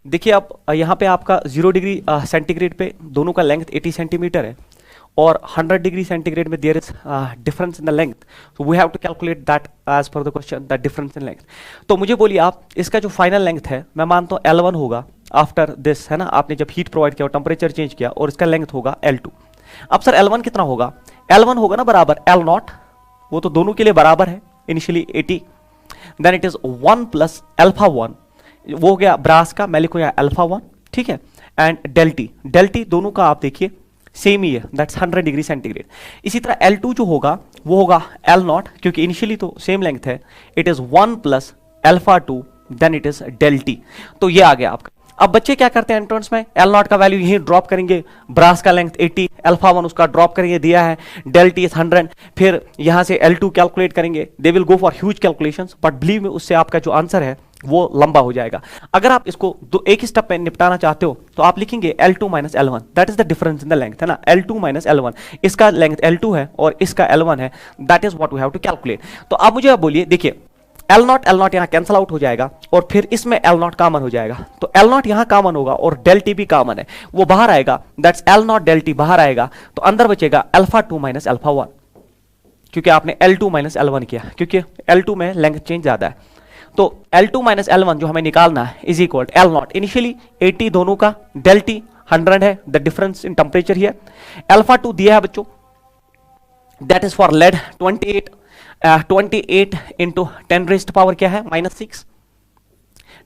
देखिए अब यहाँ पे आपका 0 डिग्री सेंटीग्रेड पे दोनों का लेंथ 80 सेंटीमीटर है और 100 डिग्री सेंटीग्रेड में there is difference in the length, so we have to calculate that as per the question, the difference in length. तो मुझे बोलिए आप, इसका जो फाइनल लेंथ है मैं मानता हूँ L1 होगा आफ्टर दिस, है ना, आपने जब हीट प्रोवाइड किया और टेम्परेचर चेंज किया, और इसका लेंथ होगा L2। अब सर L1 कितना होगा, L1 होगा ना बराबर L0, वो तो दोनों के लिए बराबर है, initially 80, then it is 1 plus alpha 1, वो हो गया ब्रास का, मैं लिखूं यहाँ अल्फा 1, ठीक है, एंड डेल्टी दोनों का आप देखिए सेम ही है, दैट्स 100 डिग्री सेंटीग्रेड। इसी तरह L2 जो होगा वो होगा L0, क्योंकि इनिशियली तो सेम लेंथ है, it is 1 plus alpha 2, then it is del T. तो ये आ गया आपका। अब बच्चे क्या करते हैं एंट्रेंस में, L0 का वैल्यू यहीं ड्रॉप करेंगे, ब्रास का लेंथ 80, अल्फा 1 उसका ड्रॉप करेंगे, दिया है डेल्टी इज 100, फिर यहां से L2 कैलकुलेट करेंगे, they will go for huge calculations, but believe में उससे आपका जो आंसर है वो लंबा हो जाएगा। अगर आप इसको एक ही स्टेप में निपटाना चाहते हो तो आप लिखेंगे L2 minus L1, that is the difference in the length, है ना। L2 माइनस L1, इसका लेंथ L2 है और इसका L1 है, that is what we have to calculate. तो आप मुझे बोलिए, देखिए L0 यहाँ कैंसल आउट हो जाएगा और फिर इसमें L0 कॉमन हो जाएगा, तो L0 यहाँ कॉमन होगा और डेल टी भी कॉमन है, वो बाहर आएगा, दैट्स L0 डेल टी बाहर आएगा, तो अंदर बचेगा अल्फा 2 माइनस अल्फा 1, क्योंकि आपने L2 माइनस L1 किया, क्योंकि L2 में लेंथ चेंज ज्यादा है। तो L2 माइनस L1 जो हमें निकालना है इज इक्वल L0 इनिशियली 80 दोनों का, डेल टी 100 है, the difference in temperature here. Alpha 2 दिया है बच्चों, that is for lead 28 into 10 raised power क्या है -6,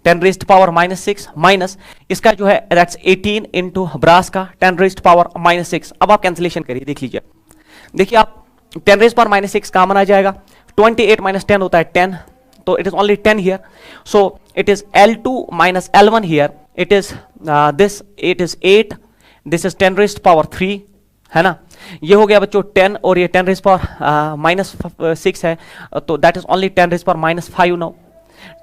10 रेस्ट पावर -6 माइनस इसका जो है दैट्स 18 इंटू ब्रास का 10 रेस्ट पावर -6। अब आप कैंसिलेशन करिए, देख लीजिए, देखिए आप 10 रेस्ट पावर -6 कॉमन आ जाएगा, 28 माइनस 10 होता है 10, so it is only 10 here, so it is L2 minus L1 here, it is it is 8, this is 10 raised power 3, है ना। ये हो गया बच्चों 10 और ये 10 raised power -6 है, तो that is only 10 raised power -5 now,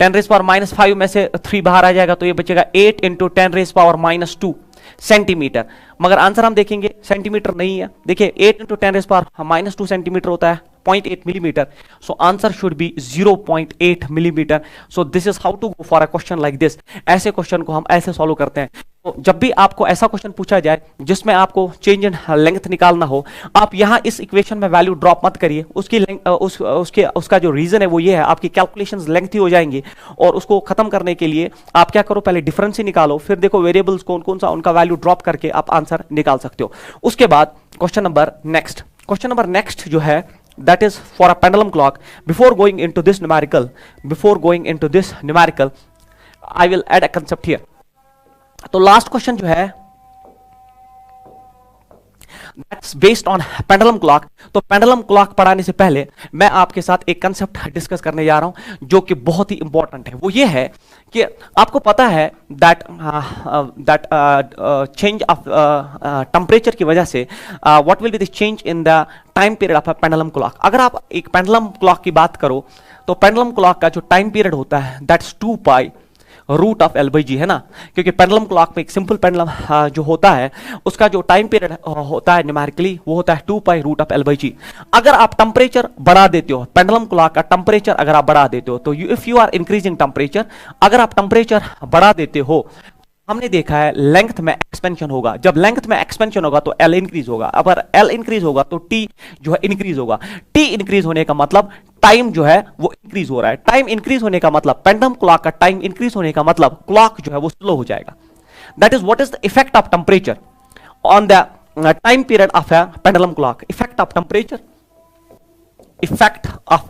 10 raised power -5 में से 3 बाहर आ जाएगा, तो ये बचेगा 8 इंटू 10 raised power -2 सेंटीमीटर। मगर आंसर हम देखेंगे सेंटीमीटर नहीं है, देखिए 8 इंटू 10 raised power -2 सेंटीमीटर होता है, 0.8 millimeter, so answer should be 0.8 millimeter. So this is how to go for a question like this. ऐसे क्वेश्चन को हम ऐसे सॉल्व करते हैं। तो जब भी आपको ऐसा क्वेश्चन पूछा जाए जिसमें आपको चेंज इन लेंथ निकालना हो, आप यहाँ इस इक्वेशन में वैल्यू ड्रॉप मत करिए, उसका जो रीजन है वो ये है, आपकी कैलकुलेशंस लेंथी हो जाएंगी, और उसको खत्म करने के लिए आप क्या करो, पहले डिफरेंस ही निकालो, फिर देखो वेरिएबल्स कौन कौन सा, उनका वैल्यू ड्रॉप करके आप आंसर निकाल सकते हो। उसके बाद क्वेश्चन नंबर नेक्स्ट जो है, that is for a pendulum clock. Before going into this numerical, I will add a concept here. तो लास्ट क्वेश्चन जो है that's based on pendulum clock। तो pendulum clock पढ़ाने से पहले मैं आपके साथ एक कंसेप्ट डिस्कस करने जा रहा हूं जो कि बहुत ही इंपॉर्टेंट है। वो ये है कि आपको पता है that change of temperature की वजह से what will be the change in the time period of a pendulum clock। अगर आप एक pendulum clock की बात करो तो pendulum clock का जो टाइम पीरियड होता है that's 2 pi root of L by G, है ना, क्योंकि पेंडुलम क्लॉक में एक सिंपल पेंडुलम जो होता है उसका जो टाइम पीरियड होता है न्यूमेरिकली वो होता है 2 pi root of L by G. अगर आप टेम्परेचर बढ़ा देते हो, पेंडुलम क्लॉक का टेम्परेचर अगर आप बढ़ा देते हो, तो if you are increasing temperature, अगर आप टेम्परेचर बढ़ा देते हो, हमने देखा है लेंथ में एक्सपेंशन होगा, जब लेंथ में एक्सपेंशन होगा तो L इंक्रीज होगा, अगर L इंक्रीज होगा तो T जो है इंक्रीज होगा। T इंक्रीज होने का मतलब टाइम जो है वो इंक्रीज हो रहा है, टाइम इंक्रीज होने का मतलब पेंडुलम क्लॉक का टाइम इंक्रीज होने का मतलब क्लॉक जो है वो स्लो हो जाएगा। That is what is the effect of temperature on the time period of a pendulum clock. Effect of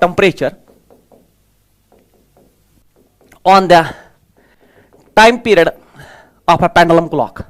temperature on the time period of a pendulum clock,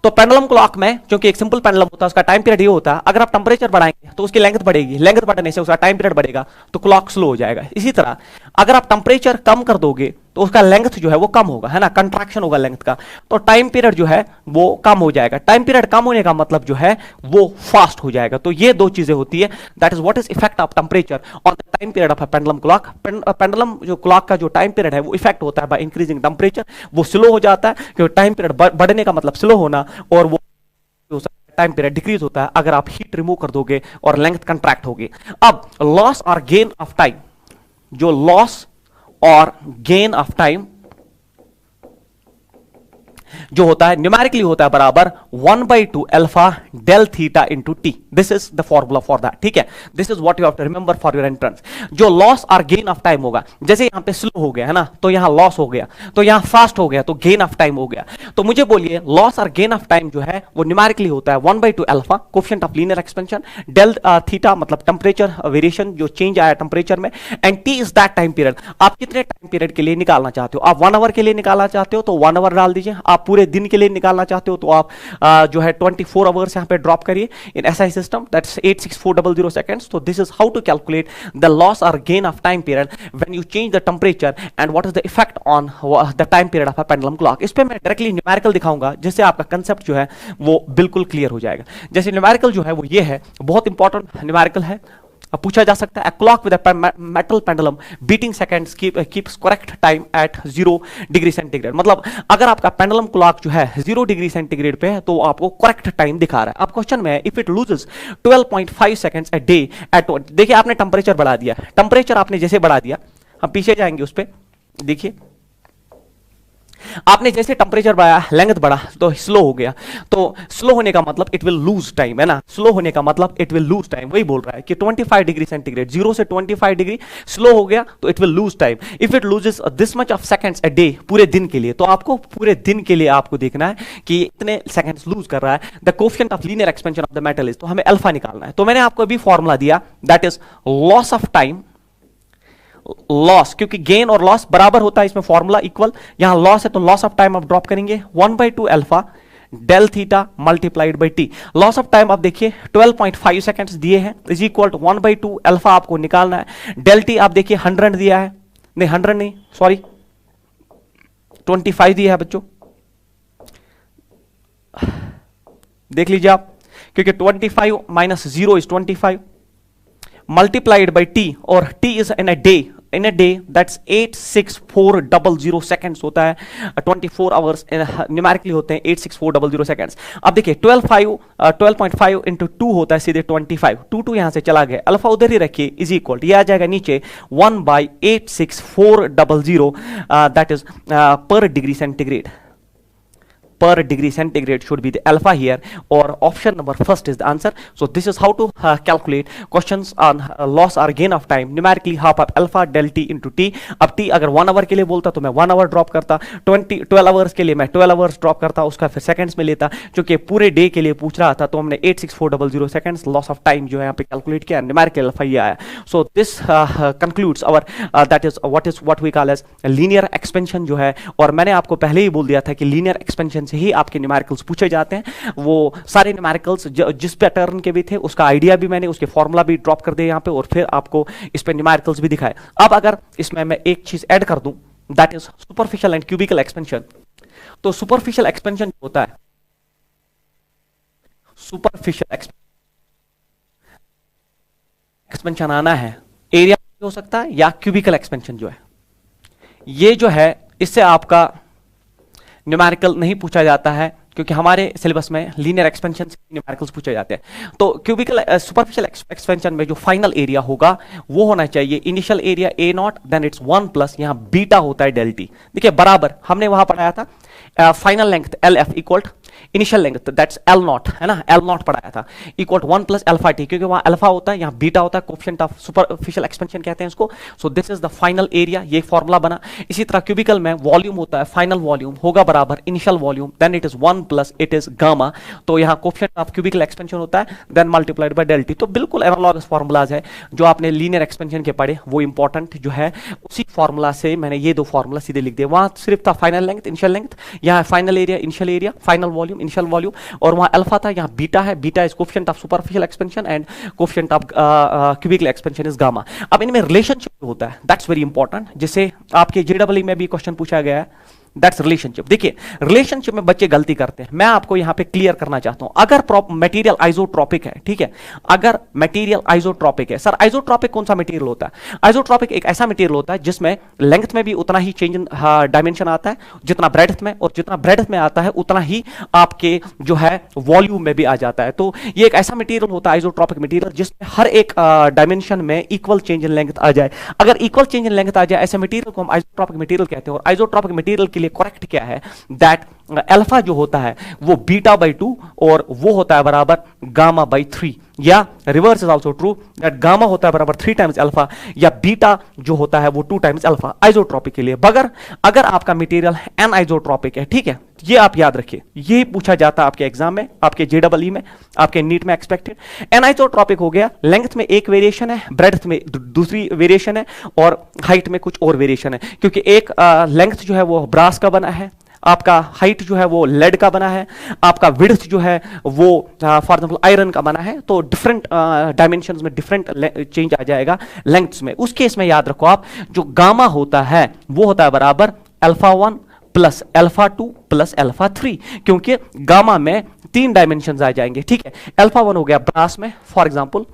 तो pendulum clock में क्योंकि एक simple pendulum होता है उसका time period ये होता है, अगर आप टेम्परेचर बढ़ाएंगे तो उसकी लेंथ बढ़ेगी, लेंथ बढ़ने से उसका टाइम पीरियड बढ़ेगा तो क्लॉक स्लो हो जाएगा। इसी तरह अगर आप टेम्परेचर कम कर दोगे तो उसका लेंथ जो है वो कम होगा, है ना, कंट्रैक्शन होगा लेंथ का, तो टाइम पीरियड जो है वो कम हो जाएगा। टाइम पीरियड कम होने का मतलब जो है वो फास्ट हो जाएगा। तो ये दो चीजें होती है, that is what is effect of temperature on the time period of a pendulum clock. Pendulum जो क्लॉक का जो टाइम पीरियड है वो इफेक्ट होता है बाय इंक्रीजिंग टेम्परेचर, वो स्लो हो जाता है क्योंकि टाइम पीरियड बढ़ने का मतलब स्लो होना, और वो टाइम पीरियड डिक्रीज होता है अगर आप हीट रिमूव कर दोगे और लेंथ कंट्रैक्ट होगी। अब लॉस और गेन ऑफ टाइम, जो लॉस और गेन ऑफ टाइम जो होता है न्यूमेरिकली होता है बराबर 1/2 alpha del theta into T. This is the formula for that, ठीक है। This is what you have to remember for your entrance. जो लॉस और गेन ऑफ टाइम होगा, जैसे यहां पे स्लो हो गया है ना, तो यहां लॉस हो गया, तो यहां फास्ट हो गया, तो गेन ऑफ टाइम हो गया। तो मुझे बोलिए लॉस और गेन ऑफ टाइम जो है वो न्यूमेरिकली होता है 1/2 alpha coefficient of linear expansion, del theta मतलब टेंपरेचर वेरिएशन जो चेंज आया टेंपरेचर में, and T is that time period. आप कितने टाइम पीरियड के लिए निकालना चाहते हो? आप 1 आवर के लिए निकालना चाहते हो तो 1 आवर डाल दीजिए, आप पूरे दिन के लिए निकालना चाहते हो तो आप जो है 24 आवर्स यहां पे ड्रॉप करिए in SI system, that's 86400 seconds. तो this is how to calculate the loss और gain of time period when you change the temperature and what is the effect on the time period of a pendulum clock. इस पे मैं directly numerical दिखाऊंगा जिससे आपका concept जो है वो बिल्कुल क्लियर हो जाएगा। जैसे न्यूमेरिकल जो है वो ये है, बहुत इंपॉर्टेंट न्यूमेरिकल है, अब पूछा जा सकता है, clock with metal pendulum beating seconds keeps correct time at 0 degree centigrade. मतलब अगर आपका पेंडुलम क्लॉक जो है 0 डिग्री सेंटीग्रेड पे है तो आपको करेक्ट टाइम दिखा रहा है। अब क्वेश्चन में है if it loses 12.5 seconds a day at, देखिए आपने टेंपरेचर बढ़ा दिया, टेंपरेचर आपने जैसे बढ़ा दिया, हम पीछे जाएंगे उस पर, देखिए आपने जैसे टेंपरेचर बढ़ाया लेंथ बढ़ा तो स्लो हो गया, तो स्लो होने का मतलब इट विल लूज टाइम, है ना, स्लो होने का मतलब इट विल लूज टाइम, वही बोल रहा है कि 25 डिग्री सेंटीग्रेड 0 से 25 डिग्री स्लो हो गया तो it will lose time if it loses this much of seconds a day, पूरे दिन के लिए। तो आपको पूरे दिन के लिए आपको देखना है कि इतने सेकंड्स लूज कर रहा है। The coefficient of linear expansion of the metal is, तो हमें अल्फा निकालना है। तो मैंने आपको अभी फॉर्मूला दिया that is loss of time, loss, क्योंकि गेन और लॉस बराबर होता है, इसमें फॉर्मूला इक्वल, यहां लॉस है तो लॉस ऑफ टाइम आप ड्रॉप करेंगे 1/2 alpha del theta multiplied by T. Loss of time आप देखिए 12.5 सेकंड्स दिए हैं इज इक्वल टू 1/2 अल्फा आपको निकालना है। डेल टी आप देखिए 100 दिया है, नहीं 100 नहीं सॉरी 25 दिया है बच्चों, देख लीजिए आप, क्योंकि 25 minus 0 is 25 multiplied by T, और T is in a day that's 86400 seconds होता है, 24 आवर्स न्यूमेरिकली होते हैं 86400 सेकंड्स। अब देखिए 12.5 इंटू 2 होता है सीधे 25, 2 यहां से चला गया, अल्फा उधर ही रखिए इज इक्वल, ये आ जाएगा नीचे 1/86400 दैट इज पर degree centigrade, per degree centigrade should be the alpha here, or option number first is the answer. So this is how to calculate questions on loss or gain of time, numerically half of alpha del t into t। अब t अगर 1 our के लिए बोलता तो मैं 1 our drop करता, 12 hours के लिए मैं 12 आवर्स ड्रॉप करता, उसका फिर सेकंड्स में लेता, क्योंकि पूरे डे के लिए पूछ रहा था तो हमने 86400 सेकंड्स लॉस ऑफ टाइम जो है यहाँ पे कैलकुलेट किया, न्यूमेरिकल अल्फा ये आया। So this concludes our that is what we call as linear expansion जो है, और मैंने आपको पहले ही बोल दिया था कि लीनियर एक्सपेंशन से ही आपके न्यूमेरिकल्स पूछे जाते हैं। वो सारे न्यूमेरिकल्स जिस पैटर्न के भी थे उसका आइडिया भी मैंने, उसके फॉर्मूला भी ड्रॉप कर दिए यहाँ पे, और फिर आपको इस पे न्यूमेरिकल्स भी दिखाए। अब अगर इसमें मैं एक चीज ऐड कर दूं that is superficial and cubical expansion. तो सुपरफिशियल एक्सपेंशन होता है, सुपरफिशियल एक्सपेंशन आना है, एरिया हो सकता है या क्यूबिकल एक्सपेंशन जो है, ये जो है इससे आपका न्यूमेरिकल नहीं पूछा जाता है, क्योंकि हमारे सिलेबस में लीनियर एक्सपेंशन से न्यूमेरिकल्स पूछे जाते हैं। तो क्यूबिकल सुपरफिशियल एक्सपेंशन में जो फाइनल एरिया होगा वो होना चाहिए initial area A nought then it's 1 plus यहां बीटा होता है डेल टी, देखिए बराबर हमने वहां पढ़ाया था final length L F equal initial length that's L not, है ना, एल नॉट पढ़ाया था, इक्वल 1 प्लस अल्फा टी, क्योंकि वहां अल्फा होता है यहां बीटा होता है, कोएफिशिएंट ऑफ सुपरफिशियल एक्सपेंशन कहते हैं इसको। सो this is the final area, ये फॉर्मूला बना। इसी तरह क्यूबिकल में वॉल्यूम होता है, फाइनल वॉल्यूम होगा बराबर initial volume then it is 1 plus it is gamma, तो यहां कोएफिशिएंट ऑफ क्यूबिकल एक्सपेंशन होता है then multiplied by del T. तो बिल्कुल एनालॉगस फॉर्मूलाज है जो आपने लीनियर एक्सपेंशन के पढ़े, वो इंपॉर्टेंट जो है उसी फॉर्मूला से मैंने ये दो फॉर्मूला सीधे लिख दिए। वहां सिर्फ था फाइनल लेंथ इनिशियल लेंथ, यहां final area initial area, final volume initial volume, और वहां अल्फा था, यहां बीटा है, beta is coefficient of superficial expansion and coefficient of cubical expansion is gamma. अब इनमें रिलेशनशिप होता है दैट्स वेरी इंपॉर्टेंट, जिसे आपके जेडब्ल्यू में भी क्वेश्चन पूछा गया है, दैट्स रिलेशनशिप। देखिए रिलेशनशिप में बच्चे गलती करते हैं, मैं आपको यहां पे क्लियर करना चाहता हूं। अगर मटेरियल आइसोट्रोपिक है, ठीक है, अगर मटेरियल आइसोट्रोपिक है, सर आइसोट्रोपिक कौन सा मटेरियल होता है? आइसोट्रोपिक एक ऐसा मटेरियल होता है जिसमें लेंथ में भी उतना ही चेंज डायमेंशन आता है जितना ब्रेड्थ में, और जितना ब्रेड्थ में आता है उतना ही आपके जो है वॉल्यूम में भी आ जाता है। तो ये एक ऐसा मटेरियल होता है आइसोट्रोपिक मटेरियल जिसमें हर एक डायमेंशन में इक्वल चेंज इन लेंथ आ जाए। अगर इक्वल चेंज इन लेंथ आ जाए ऐसे मटेरियल को हम आइसोट्रोपिक मटेरियल कहते हैं। और आइसोट्रोपिक मटेरियल के लिए करेक्ट क्या है दैट अल्फा जो होता है वो बीटा बाई 2 और वो होता है बराबर गामा बाई 3, या reverse is also true that gamma होता है बराबर 3 टाइम्स अल्फा, या बीटा जो होता है वो 2 टाइम्स अल्फा आइसोट्रोपिक के लिए। बगर अगर आपका मटेरियल एन आइसोट्रोपिक है, ठीक है, ये आप याद रखिए, ये पूछा जाता है आपके एग्जाम में, आपके जेडब्ल्यू में, आपके नीट में एक्सपेक्टेड। एन आइसोट्रोपिक हो गया, लेंथ में एक वेरिएशन है, ब्रेड्थ में दूसरी वेरिएशन है, और हाइट में कुछ और वेरिएशन है, क्योंकि एक लेंथ जो है वो ब्रास का बना है, आपका हाइट जो है वो लेड का बना है, आपका विड्थ जो है वो फॉर एग्जांपल आयरन का बना है। तो डिफरेंट डायमेंशंस में डिफरेंट चेंज आ जाएगा लेंथ्स में। उस केस में याद रखो आप, जो गामा होता है वो होता है बराबर alpha 1 plus alpha 2 plus alpha 3, क्योंकि गामा में 3 डायमेंशंस आ जाएंगे, ठीक है। अल्फा 1 हो गया ब्रास में, फॉर एग्जांपल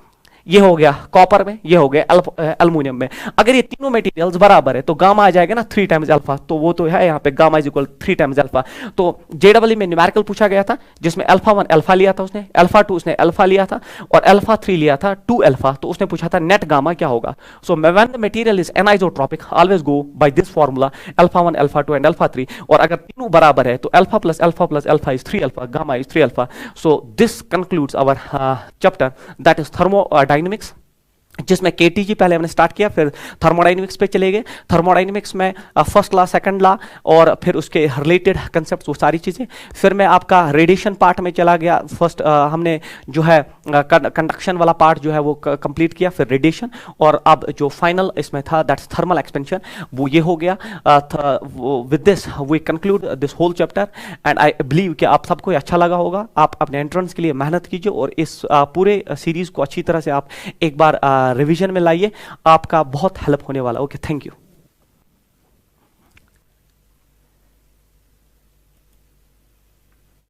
ये हो गया कॉपर में, ये हो गया एल्युमिनियम में। अगर ये तीनों मटेरियल्स बराबर है तो गामा आ जाएगा ना 3 टाइम्स अल्फा, तो वो तो है यहाँ पे gamma is equal 3 times alpha. तो जेडब्ल्यू में न्यूमेरिकल पूछा गया था जिसमें अल्फा 1 अल्फा लिया था उसने, अल्फा 2 उसने अल्फा लिया था और अल्फा 3 लिया था 2 अल्फा, तो उसने पूछा था नेट गामा क्या होगा। So when the material is anisotropic always go by this formula alpha 1 alpha 2 and alpha 3, और अगर तीनों बराबर है तो alpha plus alpha is 3 alpha, gamma is 3 alpha. So this concludes our chapter that is thermodynamics, जिसमें KTG पहले हमने start किया, फिर थर्मोडायनेमिक्स पे चले गए। थर्मोडायनेमिक्स में फर्स्ट लॉ, सेकंड लॉ और फिर उसके रिलेटेड कंसेप्ट, वो सारी चीज़ें। फिर मैं आपका रेडिएशन पार्ट में चला गया। फर्स्ट हमने जो है कंडक्शन वाला पार्ट जो है वो कंप्लीट किया, फिर रेडिएशन, और अब जो फाइनल इसमें था दैट्स थर्मल एक्सपेंशन, वो ये हो गया। With this we conclude this whole chapter and I believe कि आप सबको अच्छा लगा होगा। आप अपने एंट्रेंस के लिए मेहनत कीजिए और इस पूरे सीरीज को अच्छी तरह से आप एक बार रिवीजन में लाइए, आपका बहुत हेल्प होने वाला। Okay, thank you.